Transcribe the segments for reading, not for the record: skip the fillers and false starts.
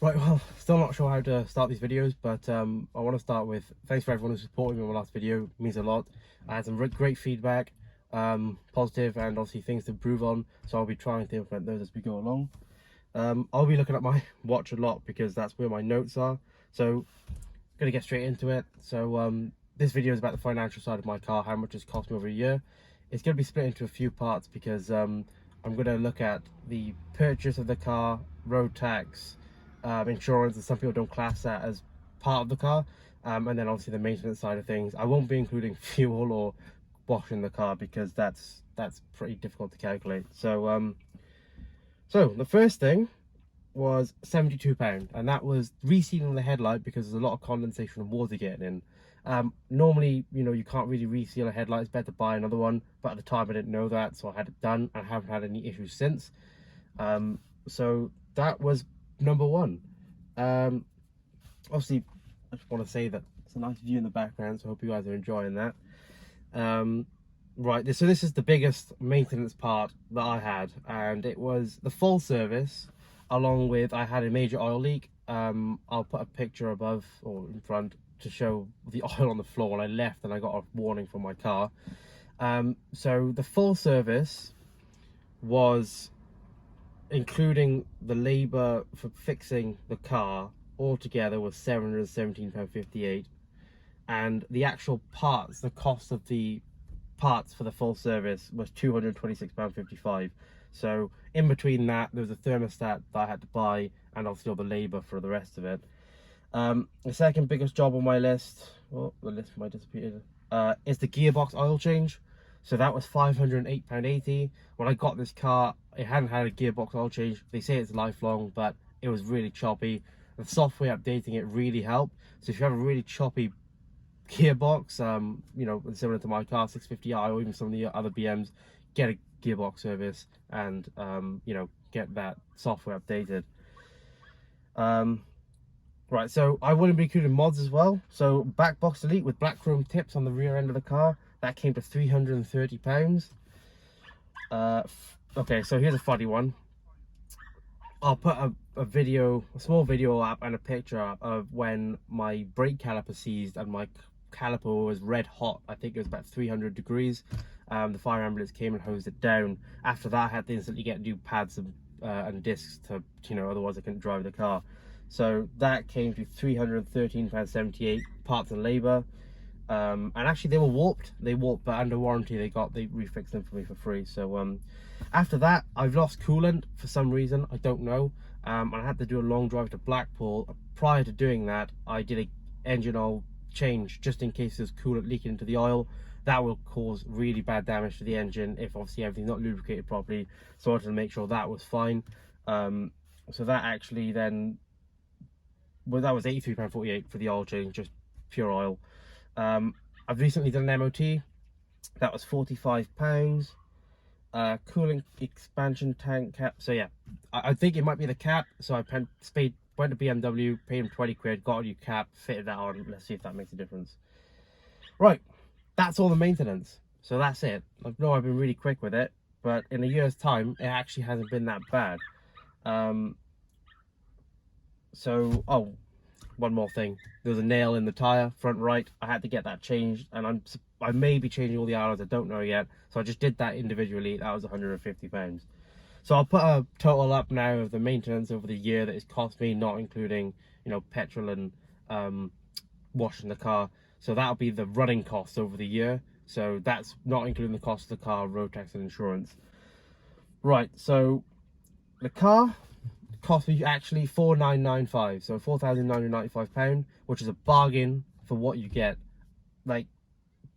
Right, well, still not sure how to start these videos, but I want to start with thanks for everyone who supported me on my last video. It means a lot. I had some great feedback, positive, and obviously things to improve on, so I'll be trying to implement those as we go along. I'll be looking at my watch a lot because that's where my notes are, so I'm going to get straight into it. So this video is about the financial side of my car, how much it's cost me over a year. It's going to be split into a few parts because I'm going to look at the purchase of the car, road tax, insurance, and some people don't class that as part of the car, and then obviously the maintenance side of things. I won't be including fuel or washing the car because that's pretty difficult to calculate. So the first thing was £72, and that was resealing the headlight because there's a lot of condensation and water getting in. Normally, you can't really reseal a headlight. It's better to buy another one, but at the time I didn't know that, so I had it done and I haven't had any issues since. So that was number one. Obviously, I just want to say that it's a nice view in the background, so I hope you guys are enjoying that. Right, so this is the biggest maintenance part that I had, and it was the full service, along with I had a major oil leak. I'll put a picture above or in front to show the oil on the floor when I left, and I got a warning from my car. So the full service was, including the labour for fixing the car, altogether was £717.58, and the actual parts, the cost of the parts for the full service was £226.55. So in between that, there was a thermostat that I had to buy, and obviously all the labour for the rest of it. The second biggest job on my list, oh, the list might disappear, is the gearbox oil change. So that was £508.80. When I got this car, it hadn't had a gearbox oil change. They say it's lifelong, but it was really choppy. The software updating it really helped. So if you have a really choppy gearbox, similar to my car 650i or even some of the other BMs, get a gearbox service and get that software updated. Right, so I wouldn't be including mods as well. So back box delete with black chrome tips on the rear end of the car, that came to £330. Okay, so here's a funny one. I'll put a small video up and a picture up of when my brake caliper seized and my caliper was red hot. I think it was about 300 degrees. The fire ambulance came and hosed it down. After that, I had to instantly get new pads and discs to, otherwise I couldn't drive the car. So that came to £313.78, parts and labour. And actually they were warped. But under warranty they refixed them for me for free. So after that, I've lost coolant for some reason, I don't know. And I had to do a long drive to Blackpool. Prior to doing that, I did a engine oil change just in case there's coolant leaking into the oil. That will cause really bad damage to the engine if obviously everything's not lubricated properly. So I wanted to make sure that was fine. So that actually then, well, that was £83.48 for the oil change, just pure oil. I've recently done an MOT. That was £45. Cooling expansion tank cap. So yeah, I think it might be the cap. So I went to BMW, paid him 20 quid, got a new cap, fitted that on. Let's see if that makes a difference. Right, that's all the maintenance. So that's it. I know I've been really quick with it, but in a year's time, it actually hasn't been that bad. Oh, one more thing. There was a nail in the tyre, front right. I had to get that changed, and I may be changing all the alloys, I don't know yet. So I just did that individually. That was £150. So I'll put a total up now of the maintenance over the year that it's cost me, not including, petrol and washing the car. So that'll be the running costs over the year. So that's not including the cost of the car, road tax and insurance. Right, so the car cost me actually £4,995, so £4,995, which is a bargain for what you get. Like,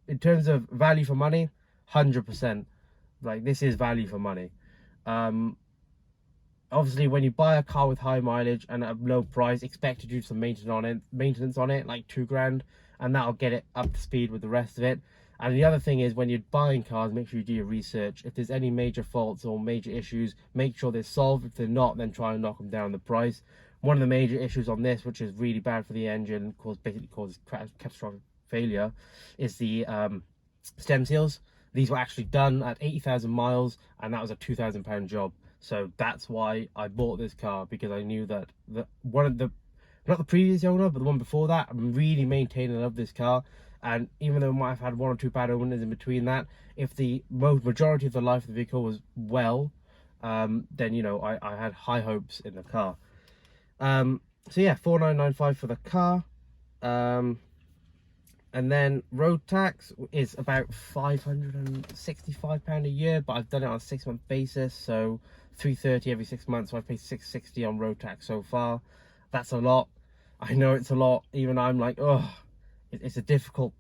in terms of value for money, 100%. Like, this is value for money. Obviously when you buy a car with high mileage and at a low price, expect to do some maintenance on it, like £2,000, and that'll get it up to speed with the rest of it. And the other thing is, when you're buying cars, make sure you do your research. If there's any major faults or major issues, make sure they're solved. If they're not, then try and knock them down the price. One of the major issues on this, which is really bad for the engine, basically causes catastrophic failure, is the stem seals. These were actually done at 80,000 miles, and that was a £2,000 job. So that's why I bought this car, because I knew that not the previous owner, but the one before that, I'm really maintaining, I love this car. And even though I might have had 1 or 2 bad owners in between that, if the majority of the life of the vehicle was well, then you know, I had high hopes in the car. So yeah, 4,995 for the car. And then road tax is about £565 a year, but I've done it on a 6-month basis, so £330 every 6 months, so I pay £660 on road tax so far. That's a lot. I know it's a lot. Even I'm like, oh, it's a difficult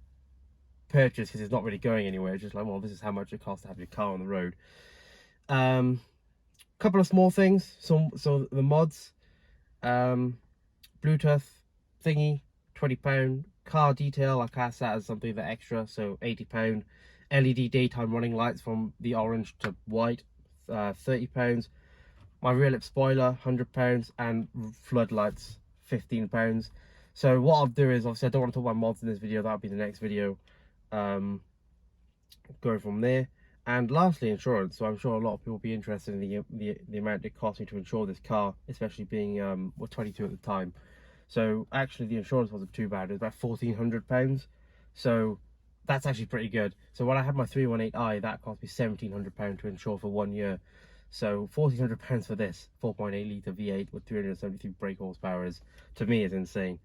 purchase because it's not really going anywhere. It's just like, well, this is how much it costs to have your car on the road. Couple of small things. So the mods, Bluetooth thingy, £20. Car detail, I class that as something that extra, so £80. LED daytime running lights from the orange to white, £30. My rear lip spoiler, £100, and floodlights, £15. So what I'll do is, obviously I don't want to talk about mods in this video, that'll be the next video, going from there. And lastly, insurance. So I'm sure a lot of people will be interested in the amount it cost me to insure this car, especially being 22 at the time. So actually the insurance wasn't too bad. It was about £1,400. So that's actually pretty good. So when I had my 318i, that cost me £1,700 to insure for 1 year. So £1,400 for this 4.8 litre V8 with 373 brake horsepower is, to me, is insane.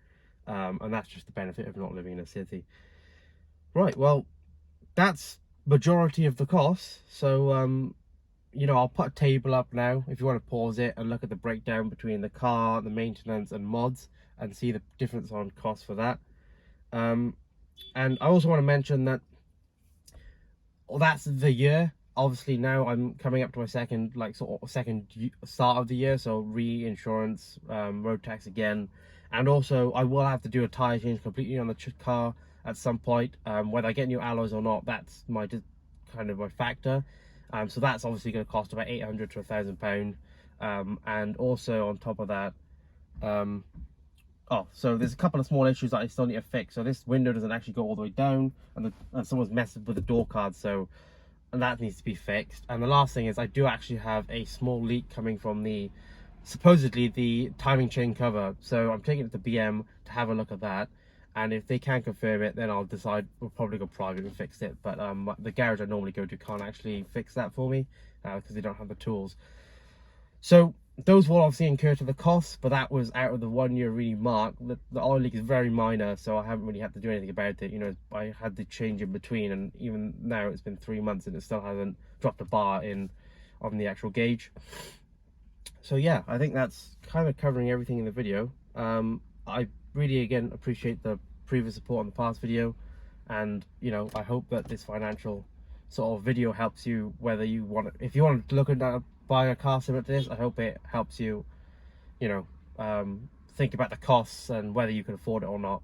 And that's just the benefit of not living in a city. Right, well, that's majority of the costs. So you know, I'll put a table up now if you want to pause it and look at the breakdown between the car, the maintenance and mods, and see the difference on cost for that. And I also want to mention that, well, that's the year. Obviously now I'm coming up to my second start of the year, so re-insurance, road tax again, and also I will have to do a tyre change completely on the car at some point. Whether I get new alloys or not, that's kind of my factor. So that's obviously going to cost about £800 to £1,000. And also on top of that, so there's a couple of small issues that I still need to fix. So this window doesn't actually go all the way down, and someone's messed with the door card, so that needs to be fixed. And the last thing is, I do actually have a small leak coming from supposedly the timing chain cover. So I'm taking it to BM to have a look at that, and if they can confirm it, then I'll decide we'll probably go private and fix it. But the garage I normally go to can't actually fix that for me because they don't have the tools. So those will obviously incur to the cost, but that was out of the 1 year really mark. The oil leak is very minor, so I haven't really had to do anything about it. You know, I had the change in between, and even now it's been 3 months and it still hasn't dropped a bar on the actual gauge. So yeah, I think that's kind of covering everything in the video. I really again appreciate the previous support on the past video, and you know, I hope that this financial sort of video helps you, whether you want to, if you want to look at buying a car similar to this. I hope it helps you, you know, think about the costs and whether you can afford it or not.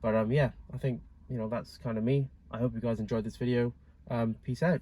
But yeah, I think, you know, that's kind of me. I hope you guys enjoyed this video. Peace out.